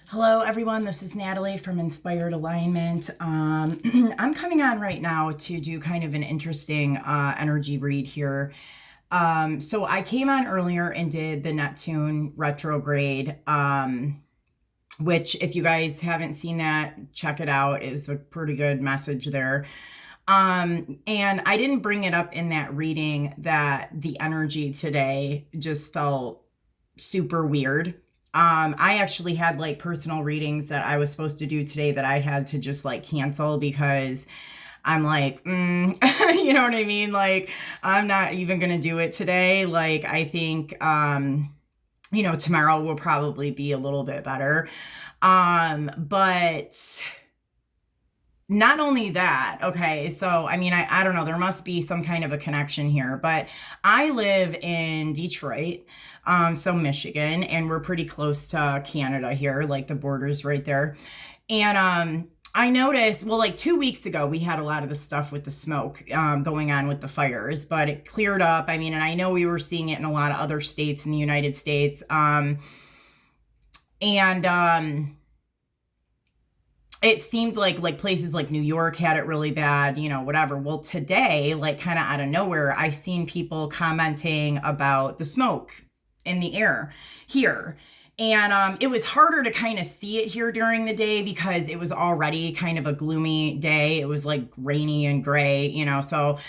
Hello, everyone. This is Natalie from Inspired Alignment. I'm coming on right now to do kind of an interesting energy read here. So I came on earlier and did the Neptune retrograde, which if you guys haven't seen that, check it out. It's a pretty good message there. And I didn't bring it up in that reading that the energy today just felt super weird. I actually had like personal readings that I was supposed to do today that I had to just like cancel because I'm like, you know what I mean? Like, I'm not even going to do it today. Like, I think, tomorrow will probably be a little bit better. But not only that, okay, so I mean, I don't know, there must be some kind of a connection here, but I live in Detroit, so Michigan, and we're pretty close to Canada here, like the border's right there. And I noticed, well, like 2 weeks ago, we had a lot of the stuff with the smoke going on with the fires, but it cleared up. I mean, and I know we were seeing it in a lot of other states in the United States. It seemed like places like New York had it really bad, whatever. Well, today, like kind of out of nowhere, I seen people commenting about the smoke in the air here. And it was harder to kind of see it here during the day because it was already kind of a gloomy day. It was like rainy and gray, so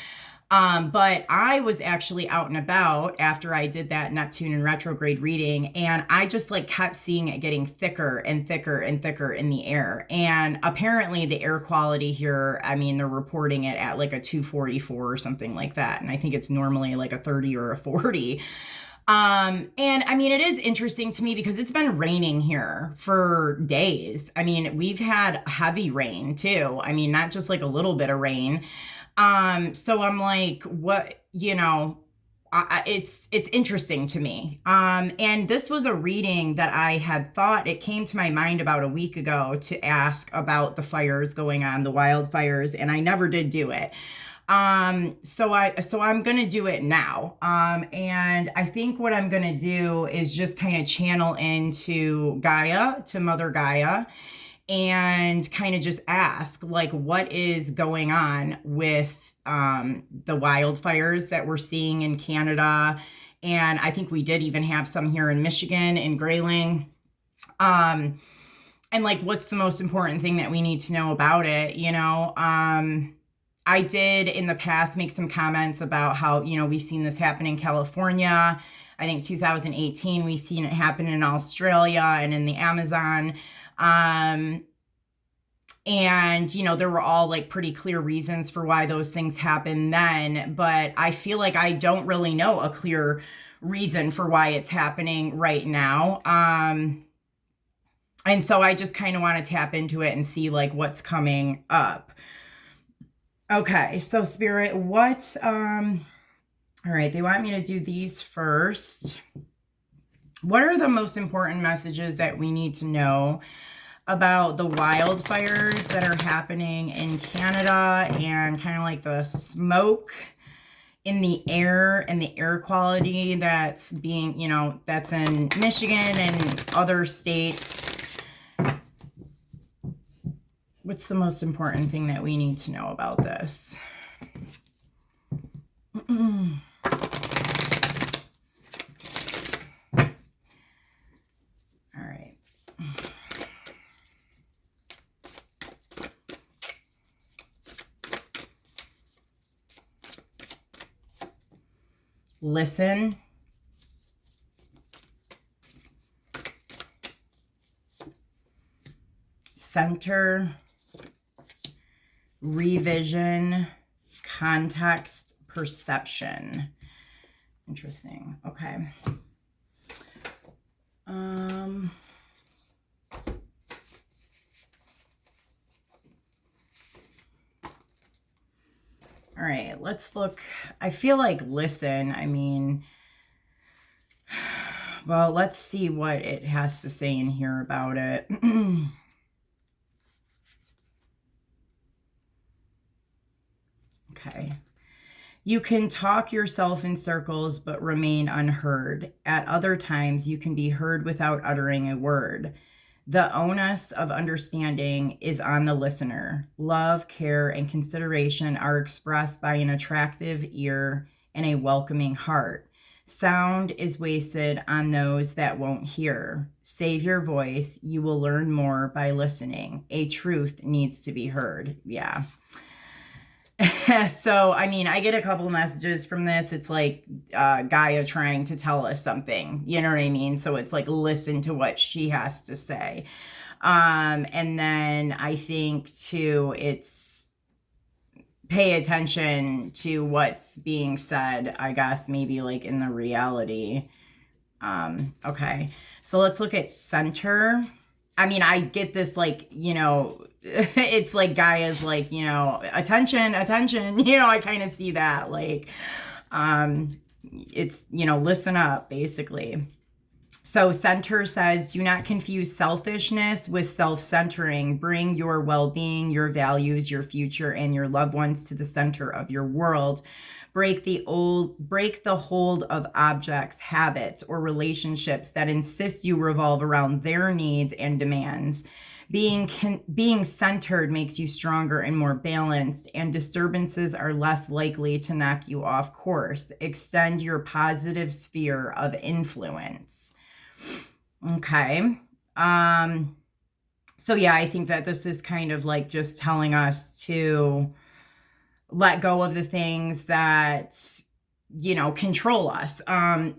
but I was actually out and about after I did that Neptune and retrograde reading, and I just like kept seeing it getting thicker and thicker and thicker in the air. And apparently the air quality here, I mean, they're reporting it at like a 244 or something like that. And I think it's normally like a 30 or a 40. And I mean, it is interesting to me because it's been raining here for days. I mean, we've had heavy rain too. I mean, not just like a little bit of rain. So I'm like, what, it's interesting to me. And this was a reading that I had thought it came to my mind about a week ago to ask about the fires going on, the wildfires, and I never did do it. So I'm going to do it now. And I think what I'm going to do is just kind of channel into Gaia, to Mother Gaia, and kind of just ask like what is going on with the wildfires that we're seeing in Canada. And I think we did even have some here in Michigan, in Grayling. And like, what's the most important thing that we need to know about it? I did in the past make some comments about how, we've seen this happen in California. I think 2018, we've seen it happen in Australia and in the Amazon. And, there were all like pretty clear reasons for why those things happened then. But I feel like I don't really know a clear reason for why it's happening right now. And so I just kind of want to tap into it and see like what's coming up. Okay, so Spirit, all right, they want me to do these first. What are the most important messages that we need to know about the wildfires that are happening in Canada and kind of like the smoke in the air and the air quality that's being, that's in Michigan and other states? What's the most important thing that we need to know about this? All right. Listen. Center. Revision, context, perception. Interesting. Okay. All right, let's look. I feel like listen, I mean, well, let's see what it has to say in here about it. Okay. You can talk yourself in circles but remain unheard. At other times, you can be heard without uttering a word. The onus of understanding is on the listener. Love, care, and consideration are expressed by an attractive ear and a welcoming heart. Sound is wasted on those that won't hear. Save your voice. You will learn more by listening. A truth needs to be heard. Yeah. So, I mean, I get a couple messages from this. It's like Gaia trying to tell us something. You know what I mean? So it's like, listen to what she has to say. And then I think too, it's pay attention to what's being said, I guess, maybe like in the reality. Okay. So let's look at center. I mean, I get this, like, you know, it's like Gaia's like, you know, attention, you know, I kind of see that, like, it's, you know, listen up, basically. So center says, do not confuse selfishness with self-centering. Bring your well-being, your values, your future, and your loved ones to the center of your world. Break the hold of objects, habits, or relationships that insist you revolve around their needs and demands. Being centered makes you stronger and more balanced, and disturbances are less likely to knock you off course. Extend your positive sphere of influence. Okay. So yeah, I think that this is kind of like just telling us to let go of the things that, you know, control us. And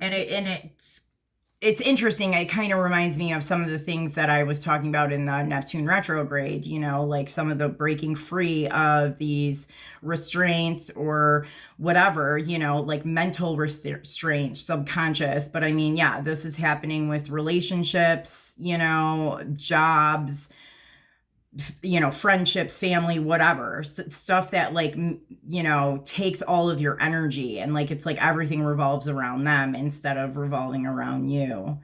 it's interesting. It kind of reminds me of some of the things that I was talking about in the Neptune retrograde, you know, like some of the breaking free of these restraints or whatever, you know, like mental restraints, subconscious. But I mean, yeah, this is happening with relationships, you know, jobs, you know, friendships, family, whatever, stuff that, like, you know, takes all of your energy, and like it's like everything revolves around them instead of revolving around you.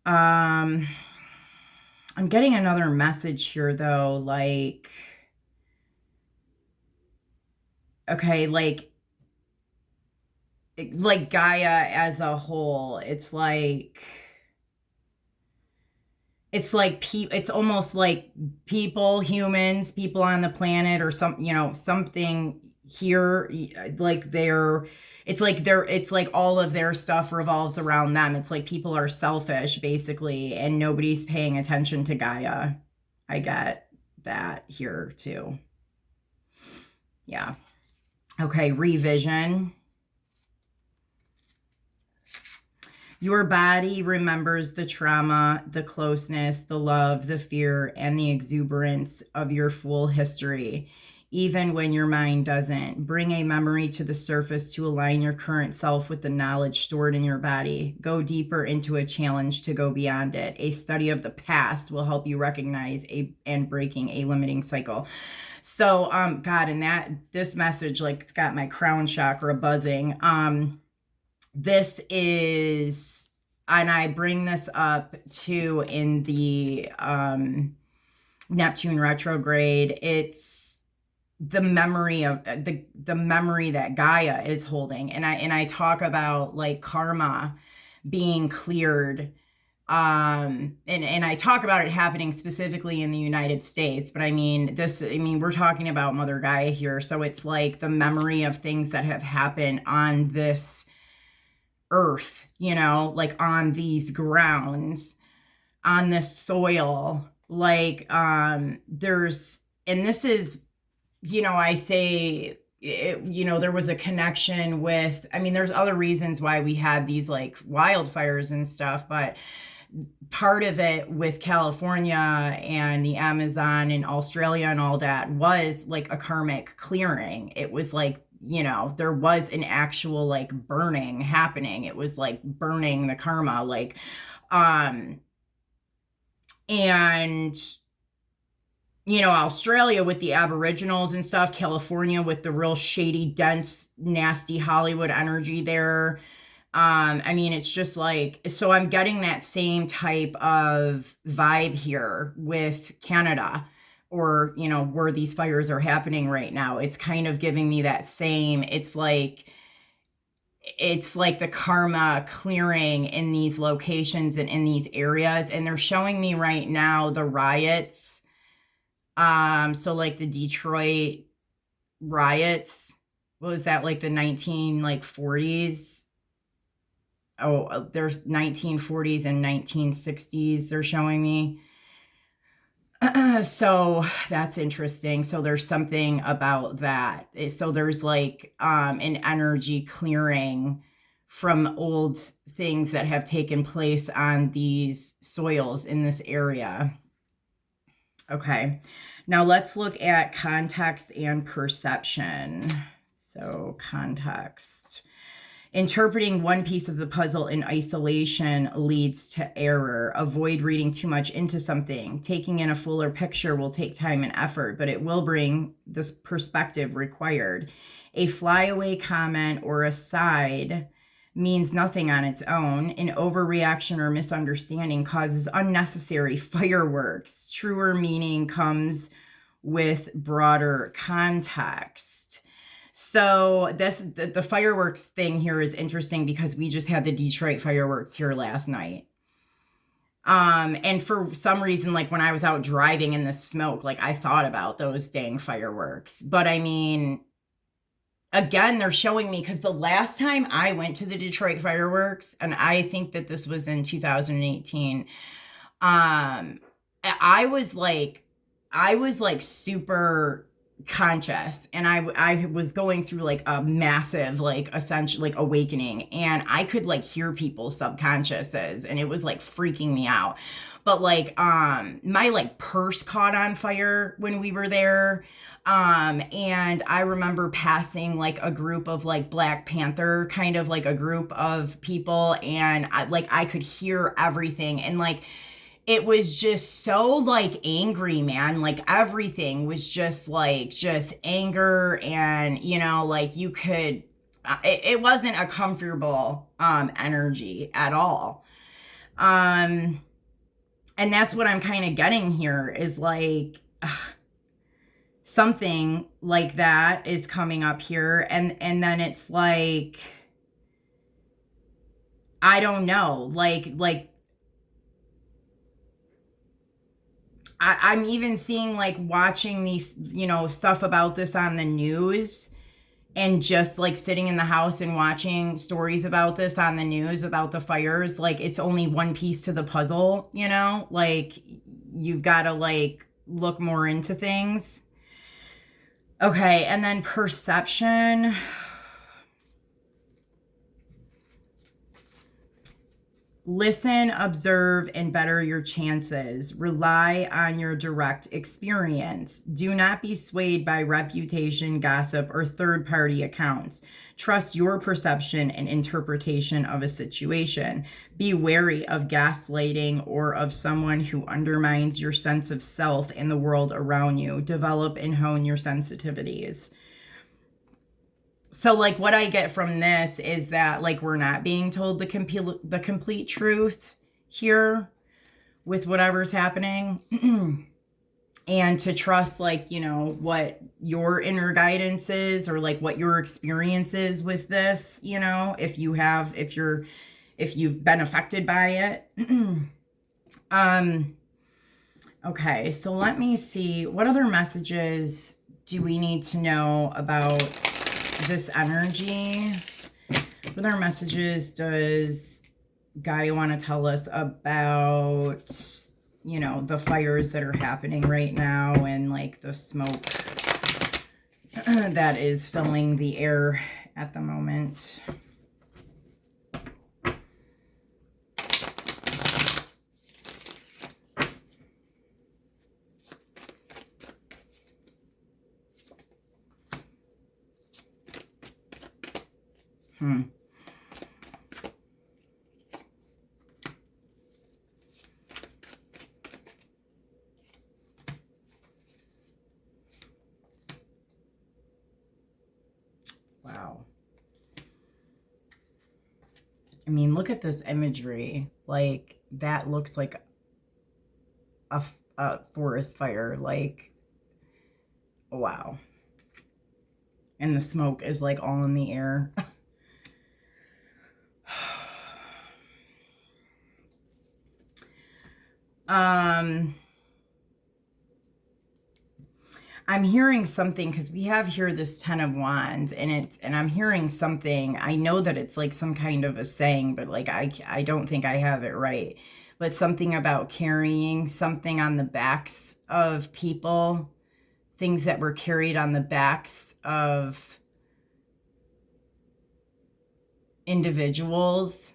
I'm getting another message here though, like, okay, like Gaia as a whole, it's almost like humans, people on the planet, or some, you know, something here, like it's like all of their stuff revolves around them. It's like people are selfish, basically, and nobody's paying attention to Gaia. I get that here too. Yeah. Okay, revision. Your body remembers the trauma, the closeness, the love, the fear, and the exuberance of your full history, even when your mind doesn't. Bring a memory to the surface to align your current self with the knowledge stored in your body. Go deeper into a challenge to go beyond it. A study of the past will help you recognize and breaking a limiting cycle. So, God, and this message, like, it's got my crown chakra buzzing. This is, and I bring this up too in the Neptune retrograde. It's the memory of the memory that Gaia is holding, and I talk about like karma being cleared. And I talk about it happening specifically in the United States, but I mean, we're talking about Mother Gaia here. So it's like the memory of things that have happened on this earth, you know, like on these grounds, on this soil, like, and this is, you know, I say, you know, there was a connection with, I mean, there's other reasons why we had these like wildfires and stuff, but part of it with California and the Amazon and Australia and all that was like a karmic clearing. It was like, you know, there was an actual like burning happening. It was like burning the karma, like, and, you know, Australia with the Aboriginals and stuff, California with the real shady, dense, nasty Hollywood energy there. I mean, it's just like, so I'm getting that same type of vibe here with Canada, or, you know, where these fires are happening right now. It's kind of giving me that same, it's like, it's like the karma clearing in these locations and in these areas. And they're showing me right now the riots. So like the Detroit riots, what was that, like the 40s? Oh, there's 1940s and 1960s they're showing me. So that's interesting. So there's something about that. So there's like an energy clearing from old things that have taken place on these soils in this area. Okay. Now let's look at context and perception. So context. Interpreting one piece of the puzzle in isolation leads to error. Avoid reading too much into something. Taking in a fuller picture will take time and effort, but it will bring this perspective required. A flyaway comment or aside means nothing on its own. An overreaction or misunderstanding causes unnecessary fireworks. Truer meaning comes with broader context. So the fireworks thing here is interesting because we just had the Detroit fireworks here last night. And for some reason, like when I was out driving in the smoke, like I thought about those dang fireworks. But I mean, again, they're showing me, because the last time I went to the Detroit fireworks, and I think that this was in 2018, I was like super conscious, and I was going through like a massive, like essential, like awakening, and I could like hear people's subconsciouses, and it was like freaking me out. But like my like purse caught on fire when we were there. And I remember passing like a group of like Black Panther, kind of like a group of people, and I could hear everything, and like it was just so like angry, man. Like everything was just anger, and you know, like you could it wasn't a comfortable energy at all. And that's what I'm kind of getting here, is like something like that is coming up here, and then it's like, I don't know, I'm even seeing, like, watching these, you know, stuff about this on the news, and just like sitting in the house and watching stories about this on the news about the fires. Like, it's only one piece to the puzzle, you know, like you've got to like look more into things. Okay. And then perception. Listen, observe, and better your chances. Rely on your direct experience. Do not be swayed by reputation, gossip, or third-party accounts. Trust your perception and interpretation of a situation. Be wary of gaslighting or of someone who undermines your sense of self and the world around you. Develop and hone your sensitivities. So like what I get from this is that like we're not being told the complete truth here with whatever's happening. And to trust, like, you know, what your inner guidance is, or like what your experience is with this, you know, if you've been affected by it. Okay, so let me see, what other messages do we need to know about this energy? What other messages does Gaia want to tell us about, you know, the fires that are happening right now, and like the smoke that is filling the air at the moment? Wow. I mean, look at this imagery. Like, that looks like a forest fire. Like, wow. And the smoke is like all in the air. Um, I'm hearing something because we have here this Ten of Wands, and I'm hearing something. I know that it's like some kind of a saying, but like I don't think I have it right. But something about carrying something on the backs of people, things that were carried on the backs of individuals.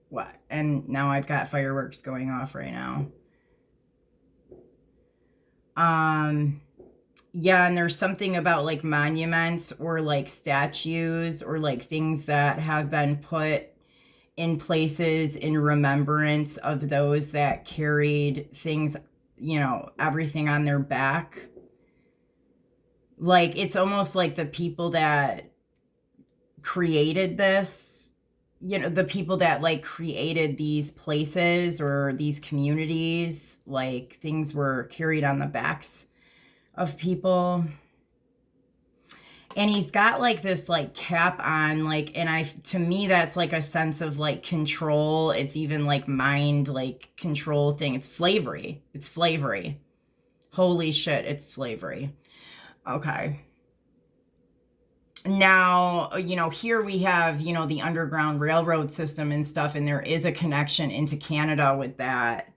What? And now I've got fireworks going off right now. Um, yeah, and there's something about like monuments or like statues or like things that have been put in places in remembrance of those that carried things, everything on their back. Like it's almost like the people that created this, the people that like created these places or these communities, like things were carried on the backs of people. And he's got like this like cap on, like, and to me that's like a sense of like control. It's even like mind like control thing. It's slavery. It's slavery. Holy shit, it's slavery. Okay. Now, here we have, the Underground Railroad system and stuff, and there is a connection into Canada with that.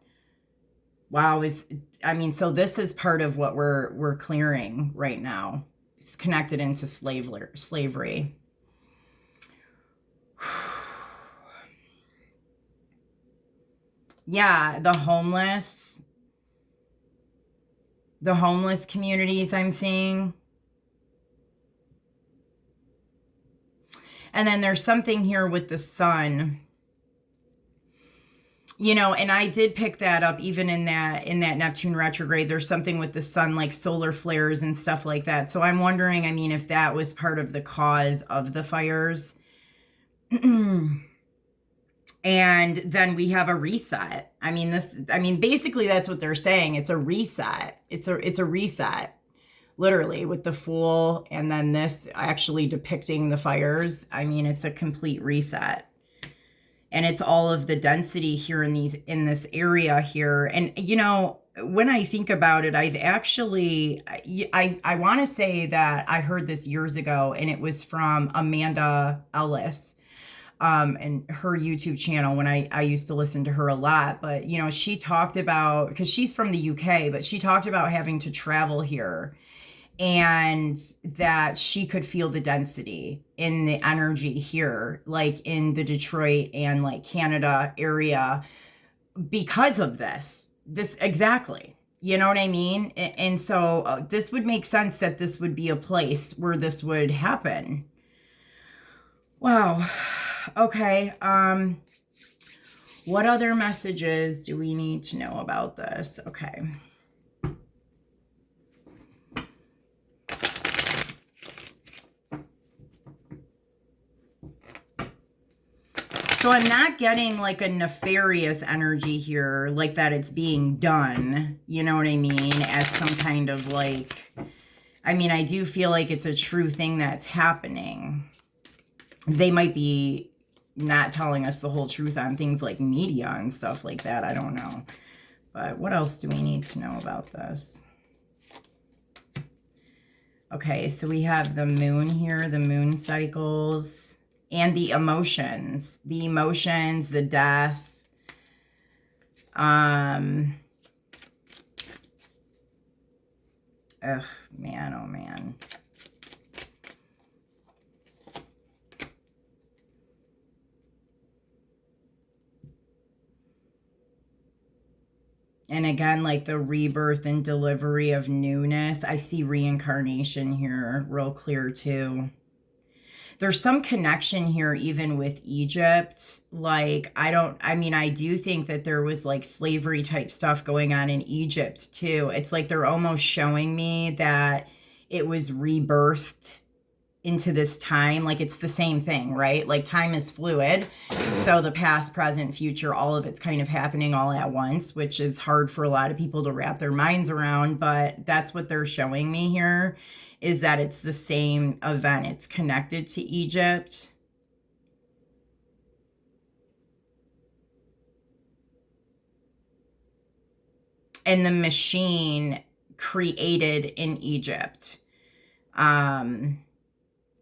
Wow, so this is part of what we're clearing right now. It's connected into slavery. Yeah, the homeless communities I'm seeing. And then there's something here with the sun. And I did pick that up even in that Neptune retrograde. There's something with the sun, like solar flares and stuff like that. So I'm wondering, if that was part of the cause of the fires. And then we have a reset. Basically that's what they're saying. It's a reset. It's a reset. Literally, with the Fool and then this actually depicting the fires. It's a complete reset. And it's all of the density here in this area here. And when I think about it, I've actually I want to say that I heard this years ago, and it was from Amanda Ellis, and her YouTube channel, when I used to listen to her a lot. But she talked about, because she's from the UK, but she talked about having to travel here, and that she could feel the density in the energy here, like in the Detroit and like Canada area, because of this exactly. You know what I mean? And so this would make sense that this would be a place where this would happen. Wow. Okay. What other messages do we need to know about this? Okay. So I'm not getting like a nefarious energy here, like that it's being done, you know what I mean, as some kind of like, I do feel like it's a true thing that's happening. They might be not telling us the whole truth on things like media and stuff like that. I don't know. But what else do we need to know about this? Okay, so we have the moon here, the moon cycles. And the emotions, the death. Oh man, oh man. And again, like the rebirth and delivery of newness. I see reincarnation here real clear too. There's some connection here even with Egypt. Like, I do think that there was like slavery type stuff going on in Egypt too. It's like they're almost showing me that it was rebirthed into this time. Like it's the same thing, right? Like time is fluid. So the past, present, future, all of it's kind of happening all at once, which is hard for a lot of people to wrap their minds around. But that's what they're showing me here, is that it's the same event. It's connected to Egypt. and the machine created in Egypt.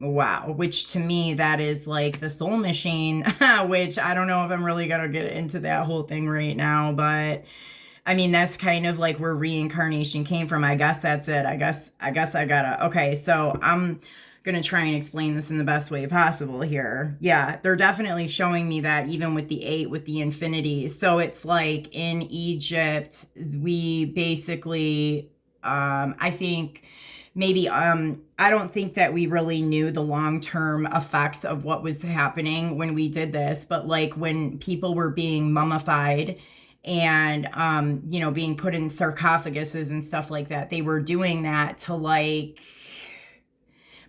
Wow, which to me, that is like the soul machine, which I don't know if I'm really gonna get into that whole thing right now, but I mean, that's kind of like where reincarnation came from. I guess that's it. I gotta, okay, so I'm gonna try and explain this in the best way possible here. Yeah, they're definitely showing me that even with the 8, with the infinity. So it's like in Egypt, we basically, I think maybe, I don't think that we really knew the long-term effects of what was happening when we did this, but like when people were being mummified and you know, being put in sarcophaguses and stuff like that, they were doing that to like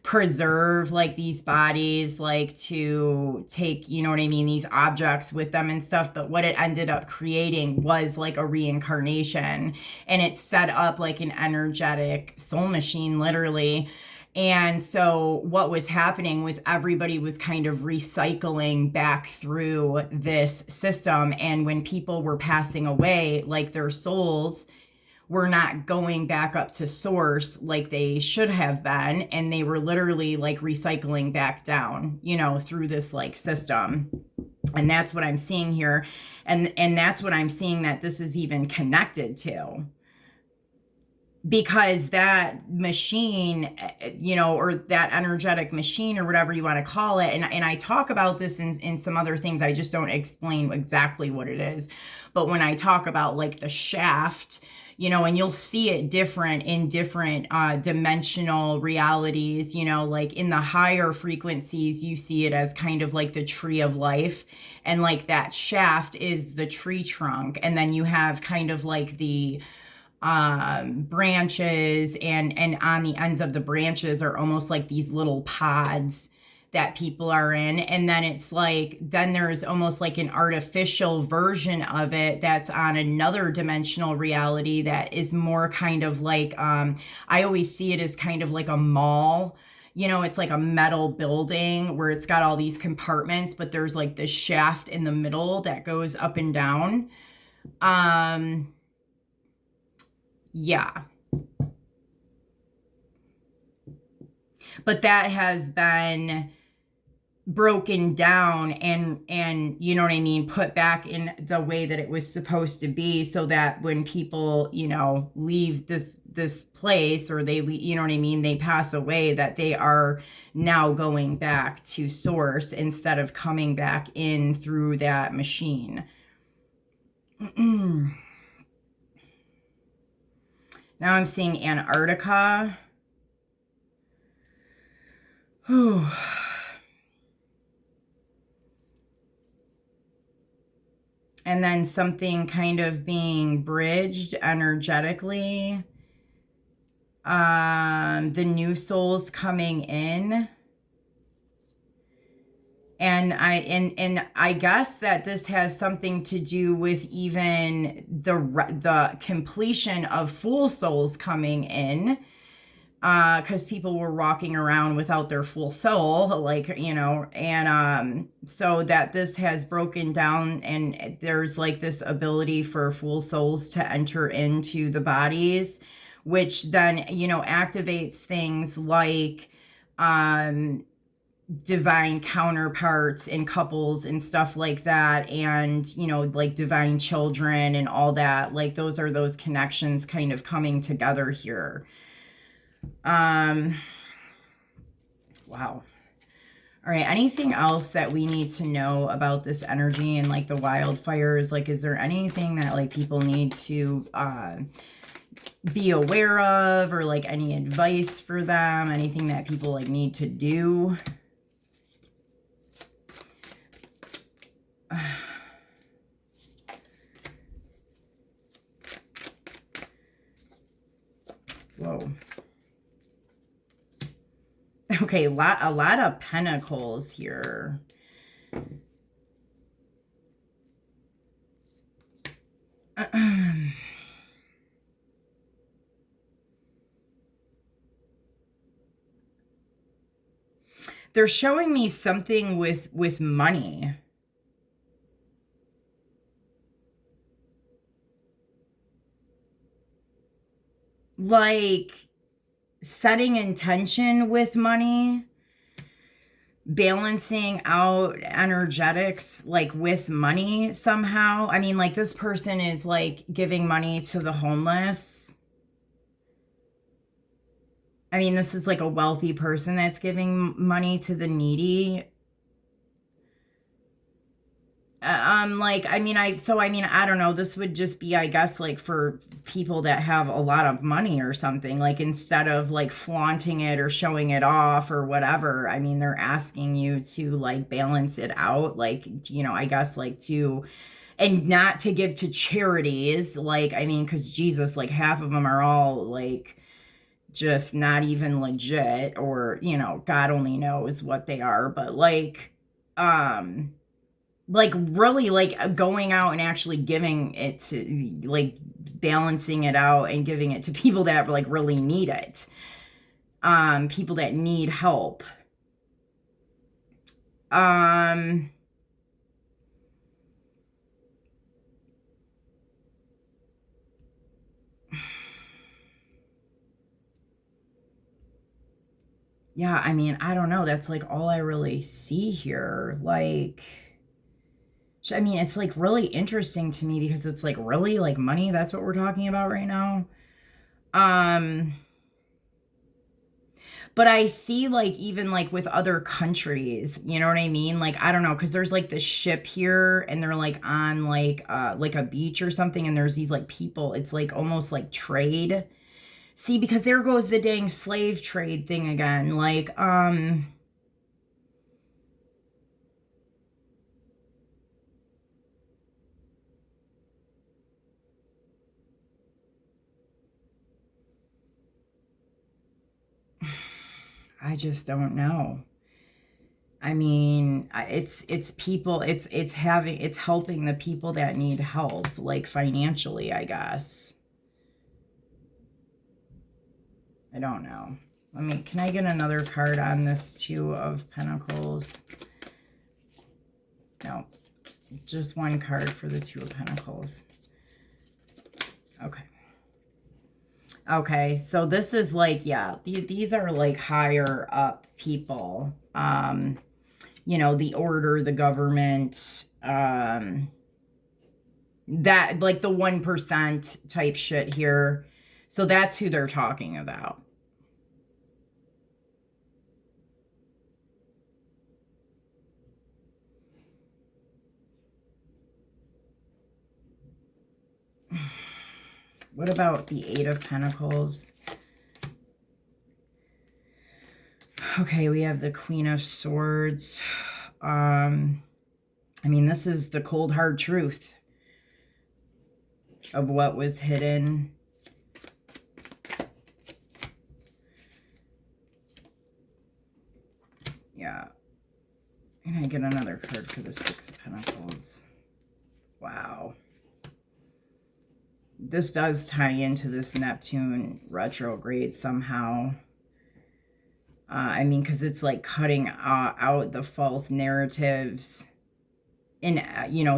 preserve like these bodies, like to take, you know what I mean, these objects with them and stuff. But what it ended up creating was like a reincarnation, and it set up like an energetic soul machine, literally. And so what was happening was everybody was kind of recycling back through this system. And when people were passing away, like their souls were not going back up to source like they should have been. And they were literally like recycling back down, you know, through this like system. And that's what I'm seeing here. And that's what I'm seeing that this is even connected to. Because that machine, you know, or that energetic machine or whatever you want to call it. And I talk about this in some other things. I just don't explain exactly what it is. But when I talk about like the shaft, you know, and you'll see it different in different dimensional realities, you know, like in the higher frequencies, you see it as kind of like the tree of life. And like that shaft is the tree trunk. And then you have kind of like the branches, and on the ends of the branches are almost like these little pods that people are in. And then it's like, then there's almost like an artificial version of it that's on another dimensional reality that is more kind of like, I always see it as kind of like a mall. You know, it's like a metal building where it's got all these compartments, but there's like this shaft in the middle that goes up and down. Yeah. But that has been broken down and you know what I mean, put back in the way that it was supposed to be, so that when people, you know, leave this place, or they, you know what I mean, they pass away, that they are now going back to source instead of coming back in through that machine. Now I'm seeing Antarctica. Whew. And then something kind of being bridged energetically. The new souls coming in. And I guess that this has something to do with even the completion of full souls coming in, because people were walking around without their full soul, like, you know, and so that this has broken down, and there's like this ability for full souls to enter into the bodies, which then, you know, activates things like divine counterparts in couples and stuff like that, and, you know, like divine children and all that. Like those are those connections kind of coming together here. Wow. All right, anything else that we need to know about this energy and like the wildfires? Like, is there anything that like people need to be aware of, or like any advice for them, anything that people like need to do? Whoa. Okay, a lot of pentacles here. They're showing me something with money. like setting intention with money, balancing out energetics like with money somehow. I mean, like this person is like giving money to the homeless. I mean, this is like a wealthy person that's giving money to the needy. Like, I mean, I don't know. This would just be, I guess, like for people that have a lot of money or something, like instead of like flaunting it or showing it off or whatever, I mean, they're asking you to like balance it out, like, I guess like and not to give to charities. Like, I mean, because Jesus, like half of them are all like just not even legit, or, God only knows what they are, but like really like going out and actually giving it to like balancing it out and giving it to people that like really need it, people that need help. um yeah, I mean, I don't know, that's like all I really see here. Like, I mean, it's like really interesting to me because it's like really like money, that's what we're talking about right now. um But I see like even like with other countries, you know what I mean? Like I don't know, because there's like this ship here and they're like on like a beach or something, and there's these like people. It's like almost like trade. See, because there goes the dang slave trade thing again. Like, I just don't know. I mean, it's people, it's helping the people that need help, like financially, I guess. I don't know. Can I get another card on this Two of Pentacles? No, just one card for the Two of Pentacles. Okay. Okay, so this is like, yeah, these are like higher up people. The order, the government, that like the 1% type shit here. So that's who they're talking about. What about the Eight of Pentacles? Okay, we have the Queen of Swords. I mean, this is the cold hard truth of what was hidden. Yeah. And I get another card for the Six of Pentacles. Wow. This does tie into this Neptune retrograde somehow. I mean, because it's like cutting out the false narratives and,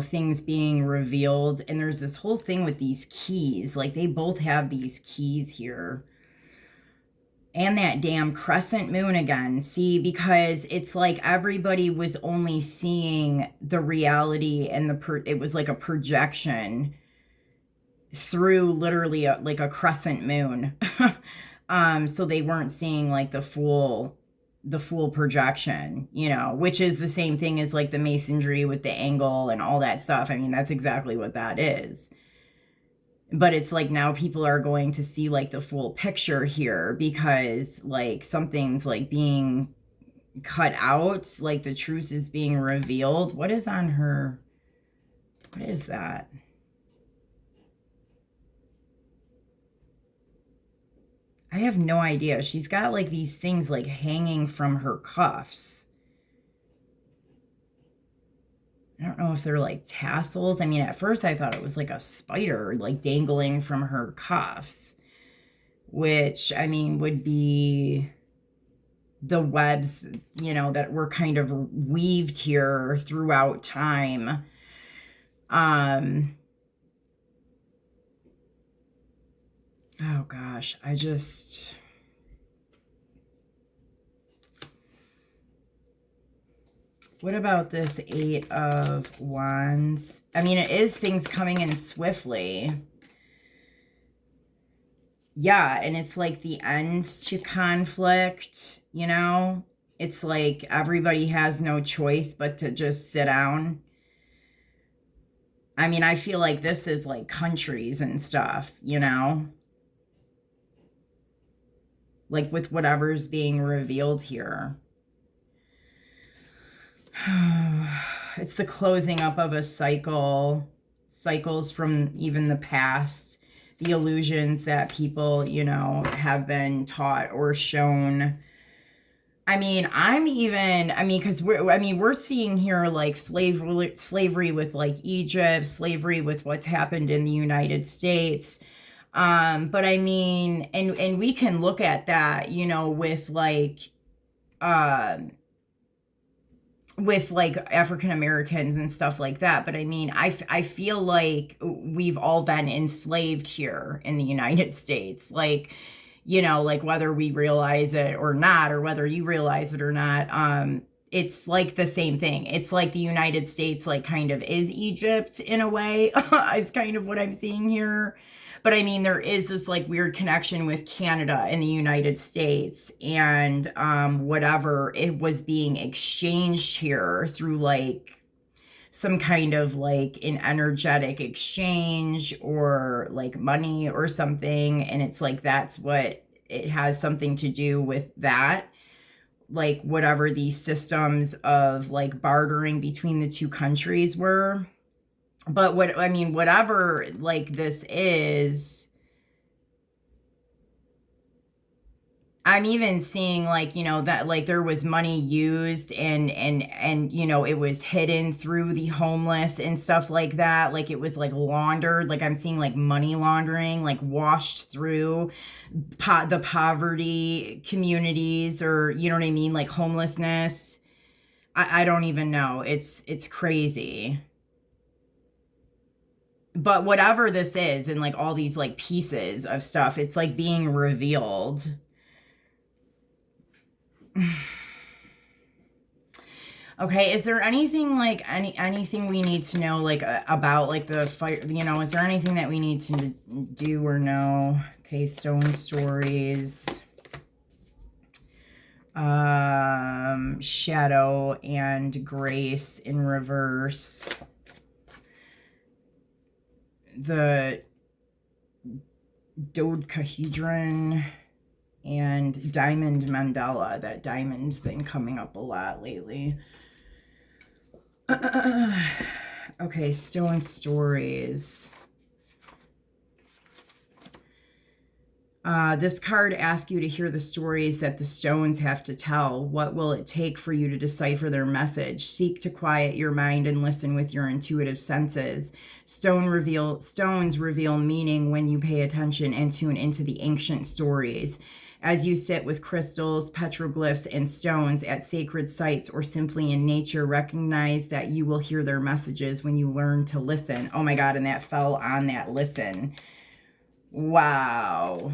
things being revealed. And there's this whole thing with these keys. Like, they both have these keys here. And that damn crescent moon again. See, because it's like everybody was only seeing the reality and it was like a projection through literally like a crescent moon. So they weren't seeing like the full projection, which is the same thing as like the masonry with the angle and all that stuff. I mean, that's exactly what that is. But it's like now people are going to see like the full picture here because like something's like being cut out, like the truth is being revealed. What is on her? What is that? I have no idea. She's got like these things like hanging from her cuffs. I don't know if they're like tassels. I mean, at first I thought it was like a spider like dangling from her cuffs, which I mean would be the webs, that were kind of weaved here throughout time. Oh gosh, what about this Eight of Wands? I mean, it is things coming in swiftly. Yeah, and it's like the end to conflict, you know? It's like everybody has no choice but to just sit down. I mean, I feel like this is like countries and stuff, you know? Like with whatever's being revealed here. It's the closing up of a cycle, cycles from even the past, the illusions that people, you know, have been taught or shown. I mean, because we're seeing here like slavery with like Egypt, slavery with what's happened in the United States. But I mean, and we can look at that, you know, with like African Americans and stuff like that. But I mean, I feel like we've all been enslaved here in the United States. Like, you know, like whether we realize it or not, or whether you realize it or not, it's like the same thing. It's like the United States, like kind of is Egypt in a way. It's kind of what I'm seeing here. But I mean, there is this like weird connection with Canada and the United States, and whatever it was being exchanged here through like some kind of like an energetic exchange or like money or something. And it's like that's what it has something to do with that. Like whatever these systems of like bartering between the two countries were. But whatever like this is, I'm even seeing like, you know, that like there was money used and you know, it was hidden through the homeless and stuff like that. Like it was like laundered, like I'm seeing like money laundering, like washed through the poverty communities, or you know what I mean? Like homelessness. I don't even know. It's crazy. But whatever this is, and like all these like pieces of stuff, it's like being revealed. Okay, is there anything like anything we need to know like about like the fire, you know, is there anything that we need to do or know? Okay, stone stories. Shadow and grace in reverse. The dodecahedron and diamond mandala. That diamond's been coming up a lot lately. Okay, stone stories. This card asks you to hear the stories that the stones have to tell. What will it take for you to decipher their message? Seek to quiet your mind and listen with your intuitive senses. Stones reveal meaning when you pay attention and tune into the ancient stories. As you sit with crystals, petroglyphs, and stones at sacred sites or simply in nature, recognize that you will hear their messages when you learn to listen. Oh my God, and that fell on that listen. Wow.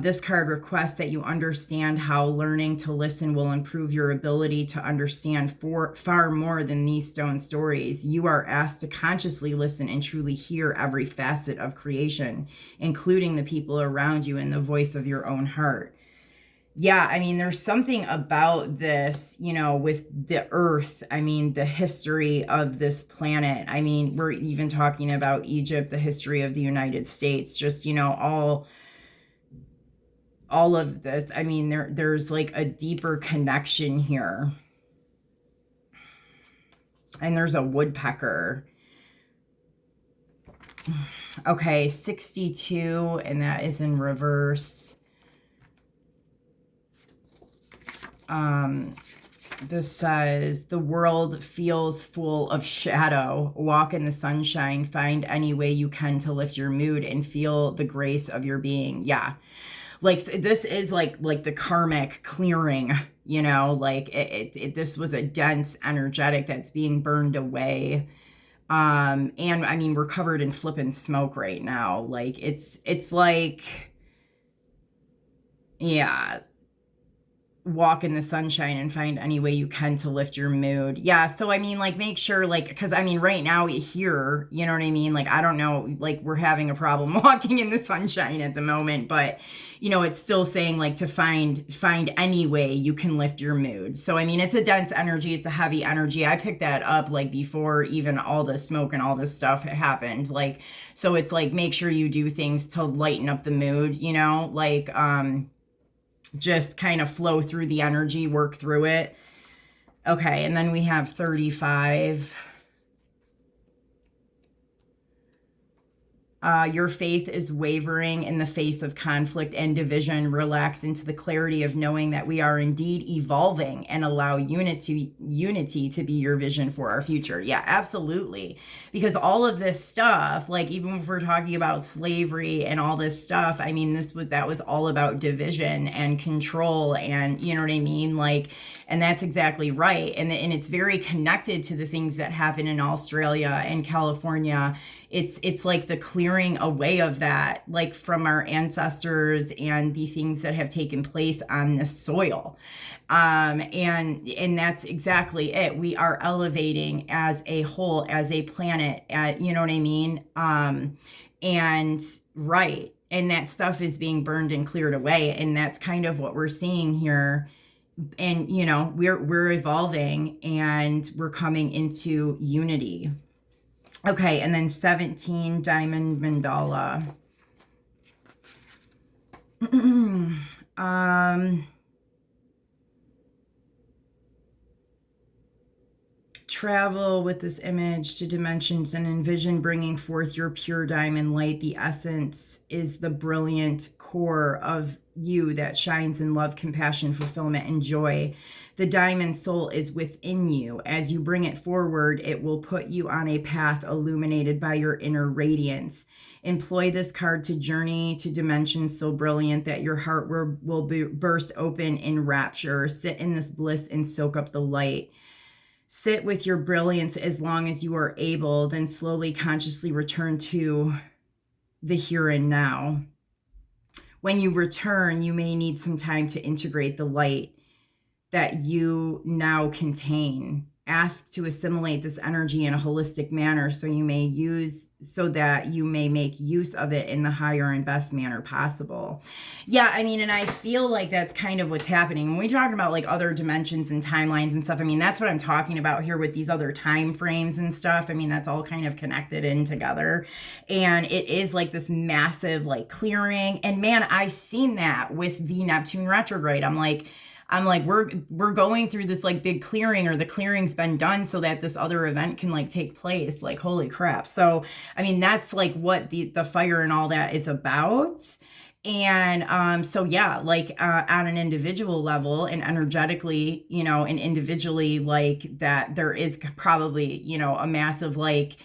This card requests that you understand how learning to listen will improve your ability to understand far more than these stone stories. You are asked to consciously listen and truly hear every facet of creation, including the people around you and the voice of your own heart. Yeah, I mean, there's something about this, you know, with the earth. I mean, the history of this planet. I mean, we're even talking about Egypt, the history of the United States, just, you know, all of this. I mean, there's like a deeper connection here. And there's a woodpecker. Okay, 62, and that is in reverse. This says, the world feels full of shadow. Walk in the sunshine. Find any way you can to lift your mood and feel the grace of your being. Yeah. Like this is like the karmic clearing, you know, like this was a dense energetic that's being burned away. And I mean, we're covered in flippin' smoke right now. Like it's like, yeah, walk in the sunshine and find any way you can to lift your mood. Yeah. So, I mean, like, make sure, like, because I mean, right now here, you know what I mean? Like, I don't know, like, we're having a problem walking in the sunshine at the moment, but, you know, it's still saying, like, to find any way you can lift your mood. So, I mean, it's a dense energy, it's a heavy energy. I picked that up, like, before even all the smoke and all this stuff happened. Like, so it's like, make sure you do things to lighten up the mood, you know, like, just kind of flow through the energy, work through it. Okay, and then we have 35. Your faith is wavering in the face of conflict and division. Relax into the clarity of knowing that we are indeed evolving, and allow unity to be your vision for our future. Yeah, absolutely. Because all of this stuff, like even if we're talking about slavery and all this stuff, I mean, that was all about division and control, and you know what I mean? Like, and that's exactly right. And it's very connected to the things that happen in Australia and California. It's like the clearing away of that, like from our ancestors and the things that have taken place on this soil. And that's exactly it. We are elevating as a whole, as a planet, you know what I mean? And right. And that stuff is being burned and cleared away. And that's kind of what we're seeing here. And, you know, we're evolving and we're coming into unity. Okay, and then 17, Diamond Mandala. Travel with this image to dimensions and envision bringing forth your pure diamond light. The essence is the brilliant core of you that shines in love, compassion, fulfillment, and joy. The diamond soul is within you. As you bring it forward, it will put you on a path illuminated by your inner radiance. Employ this card to journey to dimensions so brilliant that your heart will burst open in rapture. Sit in this bliss and soak up the light. Sit with your brilliance as long as you are able, then slowly, consciously return to the here and now. When you return, you may need some time to integrate the light that you now contain. Ask to assimilate this energy in a holistic manner so that you may make use of it in the higher and best manner possible. Yeah, I mean, and I feel like that's kind of what's happening. When we talk about like other dimensions and timelines and stuff, I mean, that's what I'm talking about here with these other time frames and stuff. I mean, that's all kind of connected in together. And it is like this massive like clearing. And man, I've seen that with the Neptune retrograde. I'm like, we're going through this like big clearing, or the clearing's been done so that this other event can like take place. Like, holy crap. So, I mean, that's like what the fire and all that is about. And so yeah, like on an individual level and energetically, you know, and individually, like that there is probably, you know, a massive like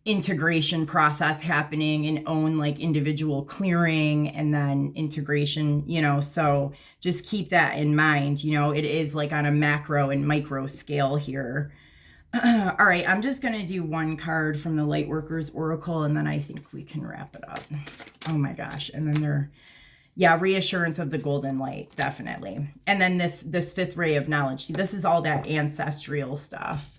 integration process happening and own like individual clearing and then integration, you know, so just keep that in mind. You know, it is like on a macro and micro scale here. All right, I'm just going to do one card from the Lightworkers Oracle, and then I think we can wrap it up. Oh my gosh. And then reassurance of the golden light, definitely. And then this fifth ray of knowledge. See, this is all that ancestral stuff.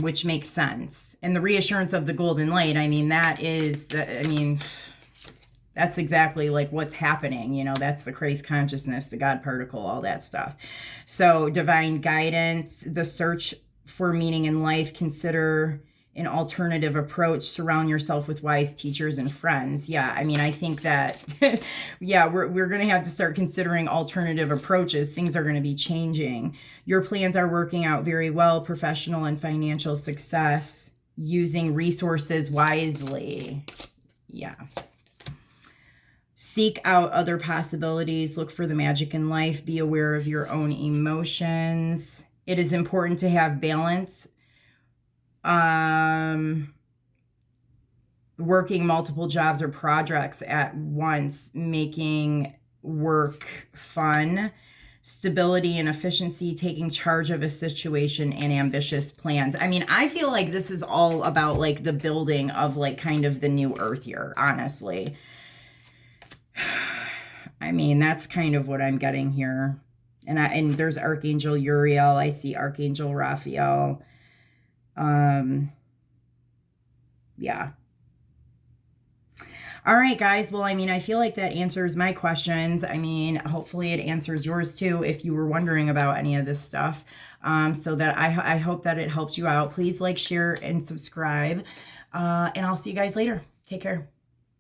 Which makes sense. And the reassurance of the golden light, I mean, that's exactly like what's happening. You know, that's the Christ consciousness, the God particle, all that stuff. So divine guidance, the search for meaning in life, consider an alternative approach, surround yourself with wise teachers and friends. Yeah, I mean, I think that, yeah, we're going to have to start considering alternative approaches. Things are going to be changing. Your plans are working out very well, professional and financial success, using resources wisely. Yeah. Seek out other possibilities. Look for the magic in life. Be aware of your own emotions. It is important to have balance. Working multiple jobs or projects at once, making work fun. stability and efficiency, taking charge of a situation, and ambitious plans. I mean, I feel like this is all about like the building of like kind of the new earth here, honestly. I mean, that's kind of what I'm getting here. And there's Archangel Uriel. I see Archangel Raphael. Yeah. All right, guys. Well, I mean, I feel like that answers my questions. I mean, hopefully it answers yours too, if you were wondering about any of this stuff. So that I hope that it helps you out. Please like, share, and subscribe. And I'll see you guys later. Take care.